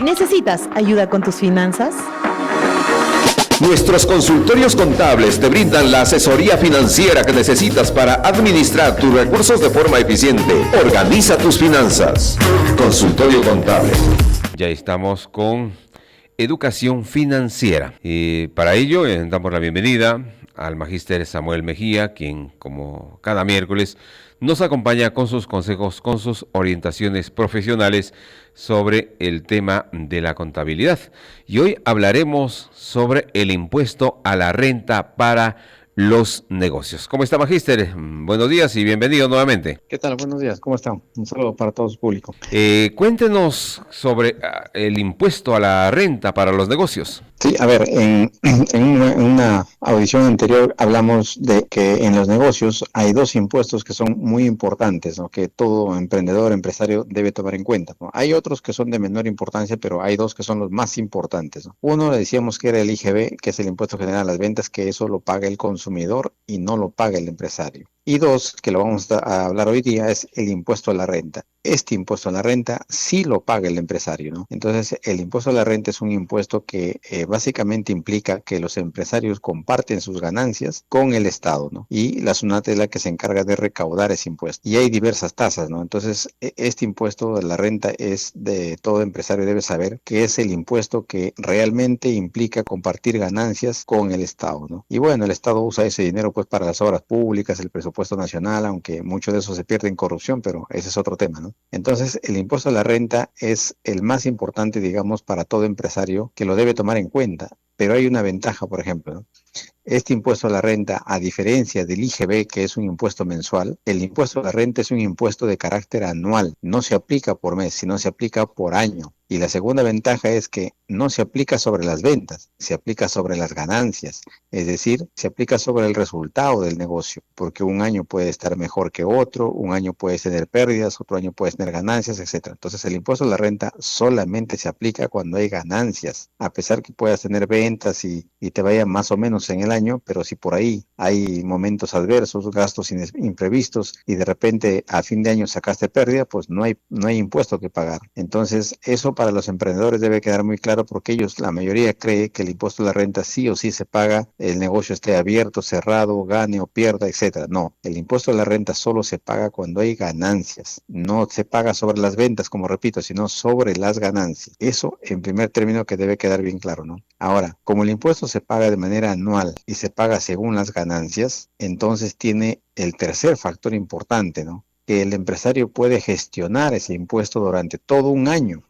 ¿Necesitas ayuda con tus finanzas? Nuestros consultorios contables te brindan la asesoría financiera que necesitas para administrar tus recursos de forma eficiente. Organiza tus finanzas. Consultorio Contable. Ya estamos con educación financiera. Y para ello damos la bienvenida al magíster Samuel Mejía, quien como cada miércoles nos acompaña con sus consejos, con sus orientaciones profesionales sobre el tema de la contabilidad. Y hoy hablaremos sobre el impuesto a la renta para los negocios. ¿Cómo está, magíster? Buenos días y bienvenido nuevamente. ¿Qué tal? Buenos días, ¿cómo están? Un saludo para todo su público. Cuéntenos sobre el impuesto a la renta para los negocios. Sí, a ver, en una audición anterior hablamos de que en los negocios hay dos impuestos que son muy importantes, ¿no? Que todo emprendedor, empresario debe tomar en cuenta, ¿no? Hay otros que son de menor importancia, pero hay dos que son los más importantes, ¿no? Uno le decíamos que era el IGB, que es el impuesto general a las ventas, que eso lo paga el consumidor y no lo paga el empresario. Y dos, que lo vamos a hablar hoy día, es el impuesto a la renta. Este impuesto a la renta sí lo paga el empresario, ¿no? Entonces, el impuesto a la renta es un impuesto que básicamente implica que los empresarios comparten sus ganancias con el Estado, ¿no? Y la SUNAT es la que se encarga de recaudar ese impuesto. Y hay diversas tasas, ¿no? Entonces, este impuesto de la renta es de todo empresario debe saber que es el impuesto que realmente implica compartir ganancias con el Estado, ¿no? Y bueno, el Estado usa ese dinero pues para las obras públicas, el presupuesto nacional, aunque mucho de eso se pierde en corrupción, pero ese es otro tema, ¿no? Entonces, el impuesto a la renta es el más importante, digamos, para todo empresario que lo debe tomar en cuenta. Pero hay una ventaja, por ejemplo, ¿no? Este impuesto a la renta, a diferencia del IGB, que es un impuesto mensual, el impuesto a la renta es un impuesto de carácter anual. No se aplica por mes, sino se aplica por año. Y la segunda ventaja es que no se aplica sobre las ventas, se aplica sobre las ganancias. Es decir, se aplica sobre el resultado del negocio, porque un año puede estar mejor que otro, un año puede tener pérdidas, otro año puede tener ganancias, etc. Entonces, el impuesto a la renta solamente se aplica cuando hay ganancias, a pesar que puedas tener ventas y te vaya más o menos en el año, pero si por ahí hay momentos adversos, gastos imprevistos y de repente a fin de año sacaste pérdida, pues no hay impuesto que pagar. Entonces, eso para los emprendedores debe quedar muy claro porque ellos, la mayoría cree que el impuesto a la renta sí o sí se paga, el negocio esté abierto, cerrado, gane o pierda, etcétera. No, el impuesto a la renta solo se paga cuando hay ganancias. No se paga sobre las ventas, como repito, sino sobre las ganancias. Eso en primer término que debe quedar bien claro, ¿no? Ahora, como el impuesto se paga de manera anual y se paga según las ganancias, entonces tiene el tercer factor importante, ¿no? Que el empresario puede gestionar ese impuesto durante todo un año.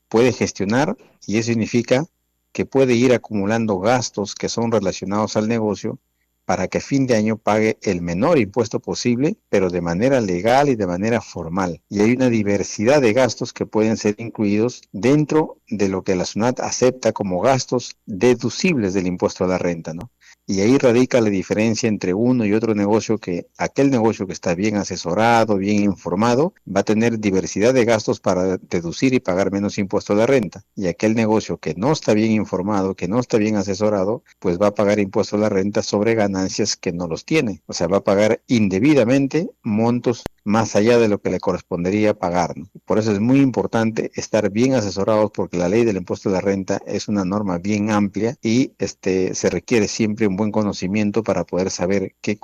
Puede gestionar y eso significa que puede ir acumulando gastos que son relacionados al negocio para que a fin de año pague el menor impuesto posible, pero de manera legal y de manera formal. Y hay una diversidad de gastos que pueden ser incluidos dentro de lo que la SUNAT acepta como gastos deducibles del impuesto a la renta, ¿no? Y ahí radica la diferencia entre uno y otro negocio, que aquel negocio que está bien asesorado, bien informado, va a tener diversidad de gastos para deducir y pagar menos impuesto a la renta. Y aquel negocio que no está bien informado, que no está bien asesorado, pues va a pagar impuesto a la renta sobre ganancias que no los tiene. O sea, va a pagar indebidamente montos más allá de lo que le correspondería pagar, ¿no? Por eso es muy importante estar bien asesorados, porque la ley del impuesto a la renta es una norma bien amplia y se requiere siempre un buen conocimiento para poder saber qué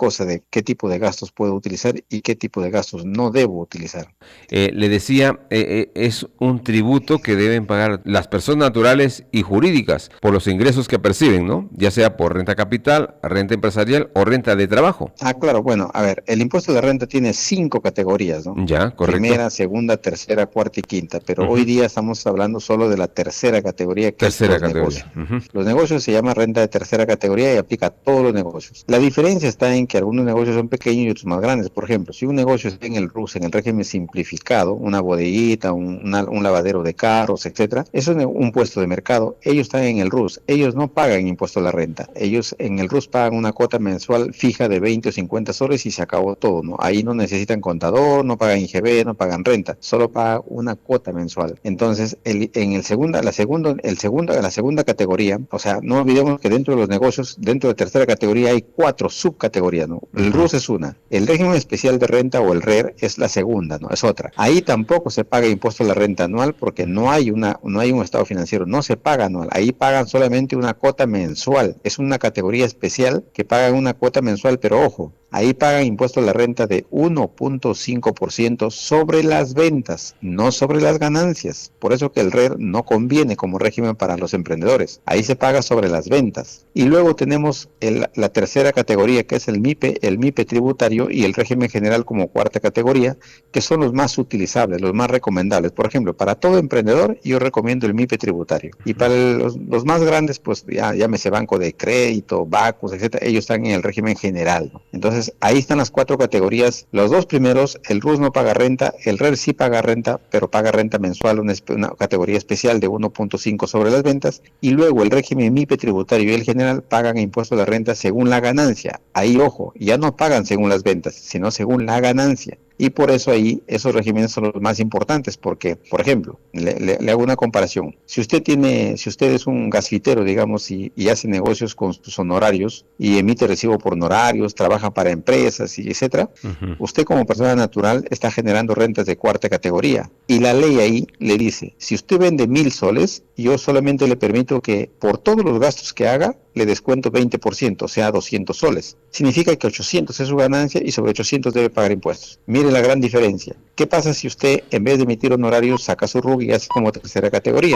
tipo de gastos puedo utilizar y qué tipo de gastos no debo utilizar. Le decía, es un tributo que deben pagar las personas naturales y jurídicas por los ingresos que perciben, ¿no? Ya sea por renta capital, renta empresarial o renta de trabajo. Ah, claro, bueno, a ver, el impuesto de renta tiene 5 categorías, ¿no? Ya, correcto. Primera, segunda, tercera, cuarta y quinta, pero hoy día estamos hablando solo de la tercera categoría, que es los negocios. Los negocios se llama renta de tercera categoría y aplica a todos los negocios. La diferencia está en que algunos negocios son pequeños y otros más grandes. Por ejemplo, si un negocio está en el RUS, en el régimen simplificado, una bodeguita, un lavadero de carros, etcétera, eso es un puesto de mercado. Ellos están en el RUS, ellos no pagan impuesto a la renta. Ellos en el RUS pagan una cuota mensual fija de 20 o 50 soles y se acabó todo, ¿no? Ahí no necesitan contador, no pagan IGB, no pagan renta, solo pagan una cuota mensual. Entonces, la segunda categoría, o sea, no olvidemos que dentro de los negocios, dentro de tercera categoría hay 4 subcategorías, ¿no? El RUS es una, el régimen especial de renta o el RER es la segunda, ¿no? Es otra. Ahí tampoco se paga impuesto a la renta anual porque no hay un estado financiero, no se paga anual, ahí pagan solamente una cuota mensual. Es una categoría especial que pagan una cuota mensual, pero ojo, ahí pagan impuesto a la renta de 1.5% sobre las ventas, no sobre las ganancias. Por eso que el RER no conviene como régimen para los emprendedores. Ahí se paga sobre las ventas. Y luego tenemos la tercera categoría, que es el MIPE tributario, y el régimen general como cuarta categoría, que son los más utilizables, los más recomendables. Por ejemplo, para todo emprendedor, yo recomiendo el MIPE tributario. Y para los más grandes, pues ya llámese banco de crédito, bancos, etcétera, ellos están en el régimen general, ¿no? Entonces, ahí están las 4 categorías. Los 2 primeros, el RUS no paga renta, el RER sí paga renta, pero paga renta mensual, una categoría especial de 1.5 sobre las ventas, y luego el régimen MIPE tributario y el general pagan impuesto a la renta según la ganancia. Ahí, ojo, ya no pagan según las ventas, sino según la ganancia. Y por eso ahí esos regímenes son los más importantes, porque, por ejemplo, le hago una comparación. Si usted es un gasfitero, digamos, y hace negocios con sus honorarios y emite recibo por honorarios, trabaja para empresas y etcétera, usted como persona natural está generando rentas de cuarta categoría. Y la ley ahí le dice, si usted vende 1,000 soles, yo solamente le permito que por todos los gastos que haga, le descuento 20%, o sea, 200 soles. Significa que 800 es su ganancia y sobre 800 debe pagar impuestos. Mire la gran diferencia. ¿Qué pasa si usted, en vez de emitir honorarios, saca su RUC y hace como tercera categoría?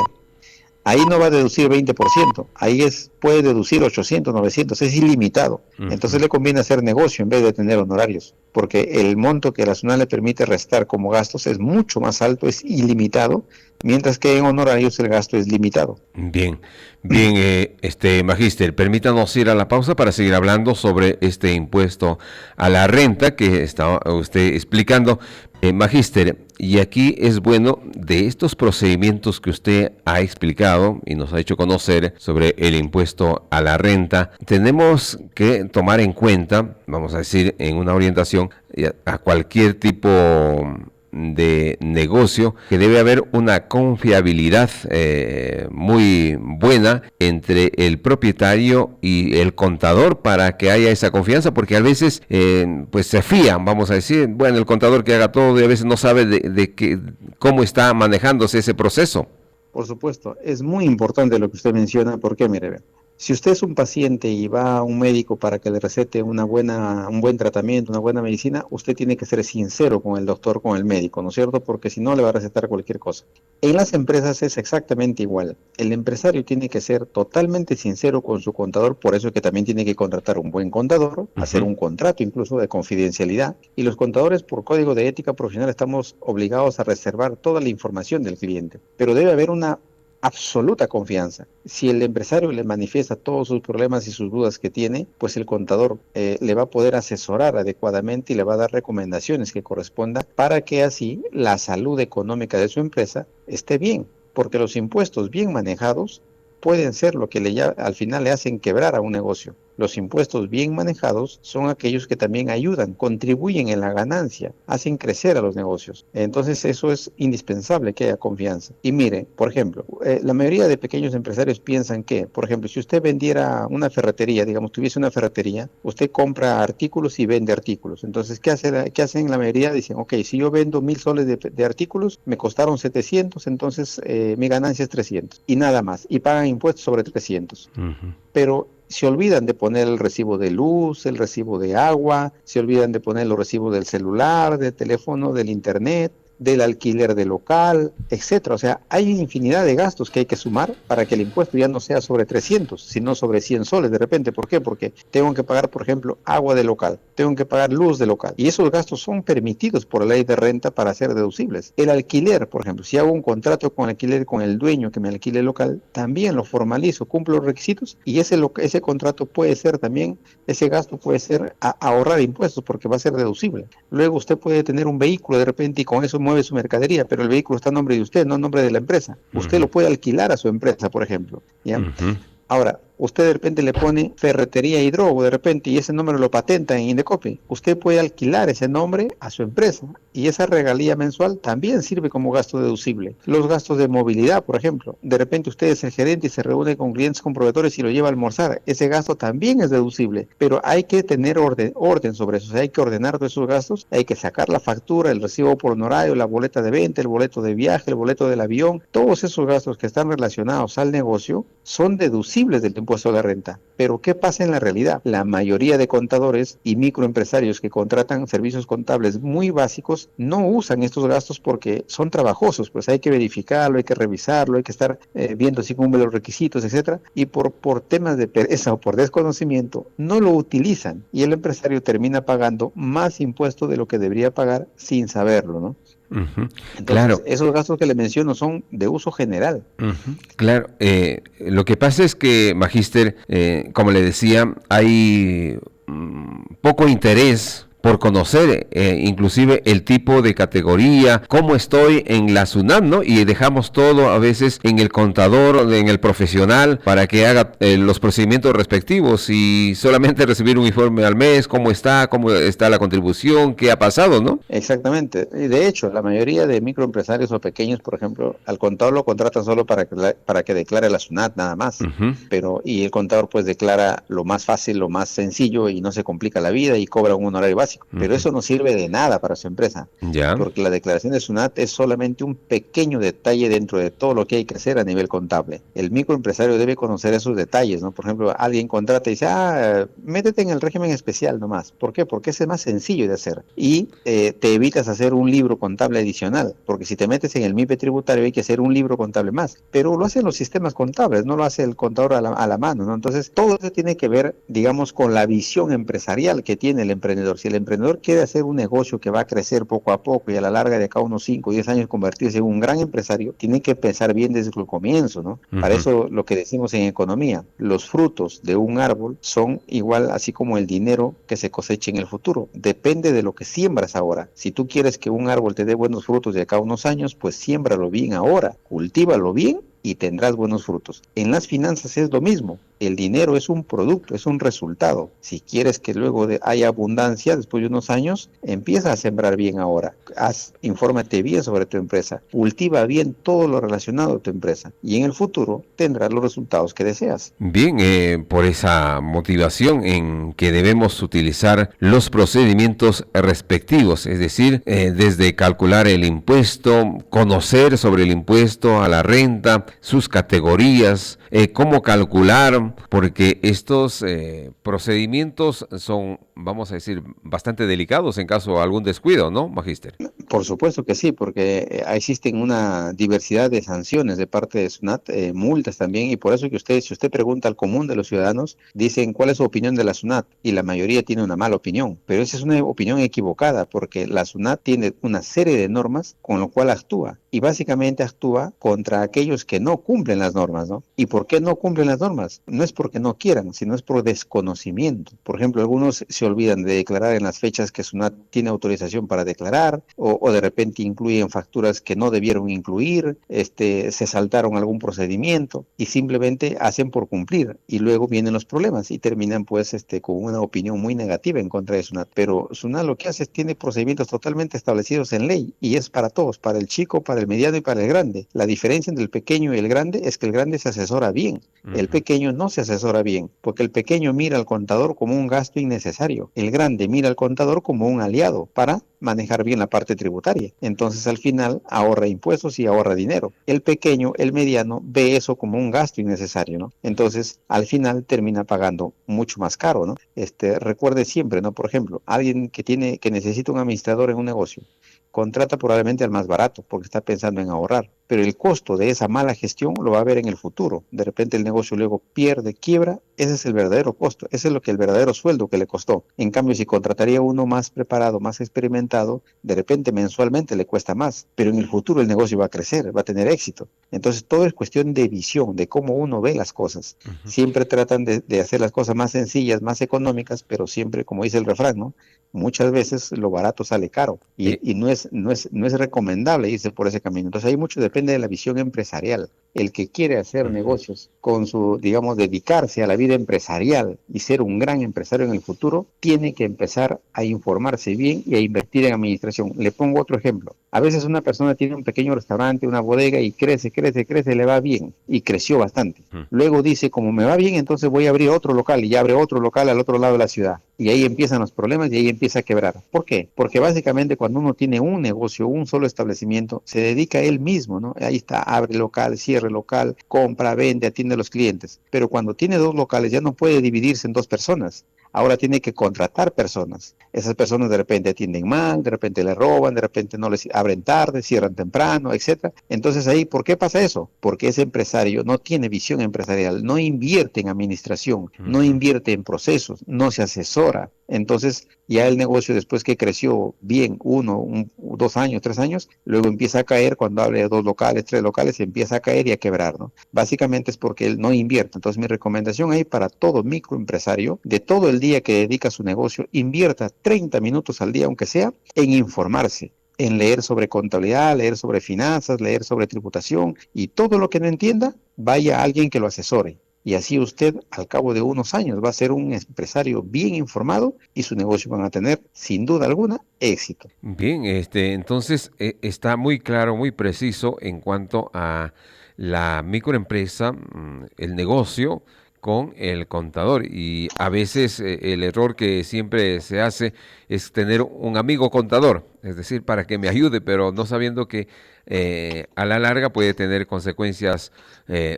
Ahí no va a deducir 20%, ahí puede deducir 800, 900, es ilimitado. Entonces le conviene hacer negocio en vez de tener honorarios, porque el monto que la SUNAT le permite restar como gastos es mucho más alto, es ilimitado, mientras que en honorarios el gasto es limitado. Bien, Magíster, permítanos ir a la pausa para seguir hablando sobre este impuesto a la renta que está usted explicando. Magíster, y aquí es bueno de estos procedimientos que usted ha explicado y nos ha hecho conocer sobre el impuesto a la renta, tenemos que tomar en cuenta, vamos a decir, en una orientación a cualquier tipo de negocio, que debe haber una confiabilidad muy buena entre el propietario y el contador para que haya esa confianza, porque a veces pues se fían, vamos a decir, bueno, el contador que haga todo y a veces no sabe de cómo está manejándose ese proceso. Por supuesto, es muy importante lo que usted menciona, porque mire, si usted es un paciente y va a un médico para que le recete un buen tratamiento, una buena medicina, usted tiene que ser sincero con el doctor, con el médico, ¿no es cierto? Porque si no, le va a recetar cualquier cosa. En las empresas es exactamente igual. El empresario tiene que ser totalmente sincero con su contador, por eso es que también tiene que contratar un buen contador, hacer un contrato incluso de confidencialidad. Y los contadores, por código de ética profesional, estamos obligados a reservar toda la información del cliente. Pero debe haber una absoluta confianza. Si el empresario le manifiesta todos sus problemas y sus dudas que tiene, pues el contador le va a poder asesorar adecuadamente y le va a dar recomendaciones que correspondan para que así la salud económica de su empresa esté bien, porque los impuestos bien manejados pueden ser lo que al final le hacen quebrar a un negocio. Los impuestos bien manejados son aquellos que también ayudan, contribuyen en la ganancia, hacen crecer a los negocios. Entonces eso es indispensable que haya confianza. Y mire, por ejemplo, la mayoría de pequeños empresarios piensan que, por ejemplo, si usted vendiera una ferretería, digamos, tuviese una ferretería, usted compra artículos y vende artículos. Entonces, ¿qué hacen la mayoría? Dicen, ok, si yo vendo 1,000 soles de artículos, me costaron 700, entonces mi ganancia es 300. Y nada más. Y pagan impuestos sobre 300. Pero se olvidan de poner el recibo de luz, el recibo de agua, se olvidan de poner los recibos del celular, del teléfono, del internet, del alquiler del local, etcétera. O sea, hay infinidad de gastos que hay que sumar para que el impuesto ya no sea sobre 300, sino sobre 100 soles de repente. ¿Por qué? Porque tengo que pagar, por ejemplo, agua de local, tengo que pagar luz de local. Y esos gastos son permitidos por la ley de renta para ser deducibles. El alquiler, por ejemplo, si hago un contrato con alquiler con el dueño que me alquile el local, también lo formalizo, cumplo los requisitos y ese contrato puede ser también, ese gasto puede ser a ahorrar impuestos porque va a ser deducible. Luego usted puede tener un vehículo de repente y con eso mueve su mercadería, pero el vehículo está a nombre de usted, no a nombre de la empresa. Usted lo puede alquilar a su empresa, por ejemplo, ¿ya? Ahora, Usted de repente le pone Ferretería Hidrobo de repente y ese nombre lo patenta en Indecopi. Usted puede alquilar ese nombre a su empresa y esa regalía mensual también sirve como gasto deducible. Los gastos de movilidad, por ejemplo, de repente usted es el gerente y se reúne con clientes, con proveedores y lo lleva a almorzar. Ese gasto también es deducible, pero hay que tener orden sobre eso. O sea, hay que ordenar todos esos gastos, hay que sacar la factura, el recibo por honorario, la boleta de venta, el boleto de viaje, el boleto del avión. Todos esos gastos que están relacionados al negocio son deducibles del impuesto a la renta. Pero ¿qué pasa en la realidad? La mayoría de contadores y microempresarios que contratan servicios contables muy básicos no usan estos gastos porque son trabajosos, pues hay que verificarlo, hay que revisarlo, hay que estar viendo si cumple los requisitos, etcétera, y por temas de pereza o por desconocimiento no lo utilizan y el empresario termina pagando más impuestos de lo que debería pagar sin saberlo, ¿no? Ujú. Entonces, Claro. esos gastos que le menciono son de uso general. Ujú. Claro, lo que pasa es que, Magíster, como le decía, hay poco interés por conocer inclusive el tipo de categoría, cómo estoy en la SUNAT, ¿no? Y dejamos todo a veces en el contador, en el profesional, para que haga los procedimientos respectivos y solamente recibir un informe al mes, cómo está la contribución, qué ha pasado, ¿no? Exactamente. Y de hecho, la mayoría de microempresarios o pequeños, por ejemplo, al contador lo contratan solo para que declare la SUNAT nada más. Ujú. Y el contador pues declara lo más fácil, lo más sencillo y no se complica la vida y cobra un honorario básico. Pero eso no sirve de nada para su empresa, Ya. porque la declaración de SUNAT es solamente un pequeño detalle dentro de todo lo que hay que hacer a nivel contable. El microempresario debe conocer esos detalles, ¿no? Por ejemplo, alguien contrata y dice, métete en el régimen especial nomás. ¿Por qué? Porque ese es más sencillo de hacer. Y te evitas hacer un libro contable adicional, porque si te metes en el MIPE tributario hay que hacer un libro contable más. Pero lo hacen los sistemas contables, no lo hace el contador a la mano, ¿no? Entonces, todo eso tiene que ver, digamos, con la visión empresarial que tiene el emprendedor. Si el emprendedor quiere hacer un negocio que va a crecer poco a poco y a la larga de acá unos 5 o 10 años convertirse en un gran empresario, tiene que pensar bien desde el comienzo, ¿no? Para eso lo que decimos en economía, los frutos de un árbol son igual así como el dinero que se cosecha en el futuro. Depende de lo que siembras ahora. Si tú quieres que un árbol te dé buenos frutos de acá a unos años, pues siémbralo bien ahora, cultívalo bien y tendrás buenos frutos. En las finanzas es lo mismo. El dinero es un producto, es un resultado. Si quieres que luego haya abundancia después de unos años, empieza a sembrar bien ahora. Infórmate bien sobre tu empresa. Cultiva bien todo lo relacionado a tu empresa. Y en el futuro tendrás los resultados que deseas. Bien, por esa motivación en que debemos utilizar los procedimientos respectivos, es decir, desde calcular el impuesto, conocer sobre el impuesto a la renta, sus categorías, cómo calcular, porque estos procedimientos son, vamos a decir, bastante delicados en caso de algún descuido, ¿no, Magíster? Por supuesto que sí, porque existen una diversidad de sanciones de parte de SUNAT, multas también, y por eso que si usted pregunta al común de los ciudadanos, dicen cuál es su opinión de la SUNAT, y la mayoría tiene una mala opinión, pero esa es una opinión equivocada, porque la SUNAT tiene una serie de normas con lo cual actúa, y básicamente actúa contra aquellos que no cumplen las normas, ¿no? ¿Y por qué no cumplen las normas? No es porque no quieran, sino es por desconocimiento. Por ejemplo, algunos se olvidan de declarar en las fechas que SUNAT tiene autorización para declarar, o de repente incluyen facturas que no debieron incluir, se saltaron algún procedimiento y simplemente hacen por cumplir y luego vienen los problemas y terminan pues con una opinión muy negativa en contra de SUNAT. Pero SUNAT lo que hace es tiene procedimientos totalmente establecidos en ley y es para todos, para el chico, para el mediano y para el grande. La diferencia entre el pequeño y el grande es que el grande se asesora bien, el pequeño no se asesora bien, porque el pequeño mira al contador como un gasto innecesario, el grande mira al contador como un aliado para manejar bien la parte tributaria. Entonces al final ahorra impuestos y ahorra dinero. El pequeño, el mediano ve eso como un gasto innecesario, ¿no? Entonces al final termina pagando mucho más caro, ¿no? Recuerde siempre, ¿no? Por ejemplo, alguien que necesita un administrador en un negocio, contrata probablemente al más barato porque está pensando en ahorrar, pero el costo de esa mala gestión lo va a ver en el futuro. De repente el negocio luego pierde, quiebra, ese es el verdadero costo, ese es el verdadero sueldo que le costó. En cambio, si contrataría uno más preparado, más experimentado, de repente mensualmente le cuesta más, pero en el futuro el negocio va a crecer, va a tener éxito. Entonces todo es cuestión de visión, de cómo uno ve las cosas. Siempre tratan de hacer las cosas más sencillas, más económicas, pero siempre, como dice el refrán, ¿no? Muchas veces lo barato sale caro y no es no es recomendable irse por ese camino. Entonces, ahí mucho depende de la visión empresarial. El que quiere hacer negocios con su, digamos, dedicarse a la vida empresarial y ser un gran empresario en el futuro, tiene que empezar a informarse bien y a invertir en administración. Le pongo otro ejemplo. A veces una persona tiene un pequeño restaurante, una bodega y crece, le va bien y creció bastante. Luego dice, como me va bien, entonces voy a abrir otro local y ya abre otro local al otro lado de la ciudad. Y ahí empiezan los problemas y ahí empieza a quebrar. ¿Por qué? Porque básicamente cuando uno tiene un negocio, un solo establecimiento, se dedica a él mismo, ¿no? Ahí está, abre local, cierre local, compra, vende, atiende a los clientes. Pero cuando tiene 2 locales ya no puede dividirse en 2 personas. Ahora tiene que contratar personas. Esas personas de repente atienden mal, de repente le roban, de repente no les abren tarde, cierran temprano, etcétera. Entonces ahí, ¿por qué pasa eso? Porque ese empresario no tiene visión empresarial, no invierte en administración, no invierte en procesos, no se asesora. Entonces ya el negocio, después que creció bien 2 años, 3 años, luego empieza a caer. Cuando abre 2 locales, 3 locales, empieza a caer y a quebrar, ¿no? Básicamente es porque él no invierte. Entonces mi recomendación ahí para todo microempresario, de todo el día que dedica a su negocio, invierta 30 minutos al día, aunque sea, en informarse, en leer sobre contabilidad, leer sobre finanzas, leer sobre tributación, y todo lo que no entienda, vaya a alguien que lo asesore. Y así usted, al cabo de unos años, va a ser un empresario bien informado y su negocio van a tener, sin duda alguna, éxito. Bien, entonces está muy claro, muy preciso en cuanto a la microempresa, el negocio con el contador. Y a veces el error que siempre se hace es tener un amigo contador, es decir, para que me ayude, pero no sabiendo que a la larga puede tener consecuencias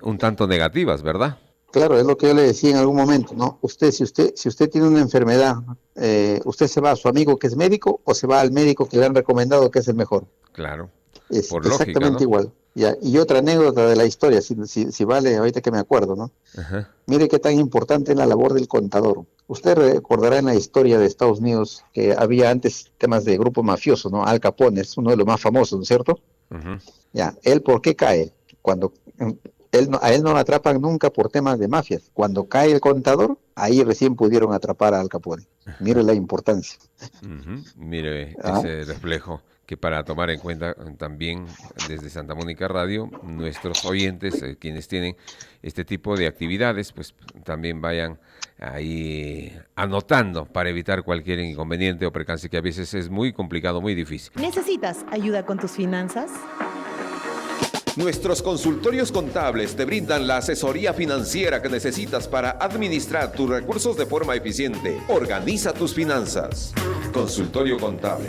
un tanto negativas, ¿verdad? Claro, es lo que yo le decía en algún momento, ¿no? Si usted tiene una enfermedad, ¿usted se va a su amigo que es médico o se va al médico que le han recomendado que es el mejor? Claro, Es por exactamente lógica, ¿no? igual. Ya, y otra anécdota de la historia, si vale, ahorita que me acuerdo, ¿no? Ajá. Mire qué tan importante es la labor del contador. Usted recordará en la historia de Estados Unidos que había antes temas de grupo mafioso, ¿no? Al Capone es uno de los más famosos, ¿no es cierto? Ujú. Ya, ¿él por qué cae? Cuando a él no lo atrapan nunca por temas de mafias. Cuando cae el contador, ahí recién pudieron atrapar a Al Capone. Mire la importancia. Ujú. Mire Ah, ese reflejo que para tomar en cuenta también desde Santa Mónica Radio, nuestros oyentes, quienes tienen este tipo de actividades, pues también vayan ahí anotando para evitar cualquier inconveniente o percance que a veces es muy complicado, muy difícil. ¿Necesitas ayuda con tus finanzas? Nuestros consultorios contables te brindan la asesoría financiera que necesitas para administrar tus recursos de forma eficiente. Organiza tus finanzas. Consultorio Contable.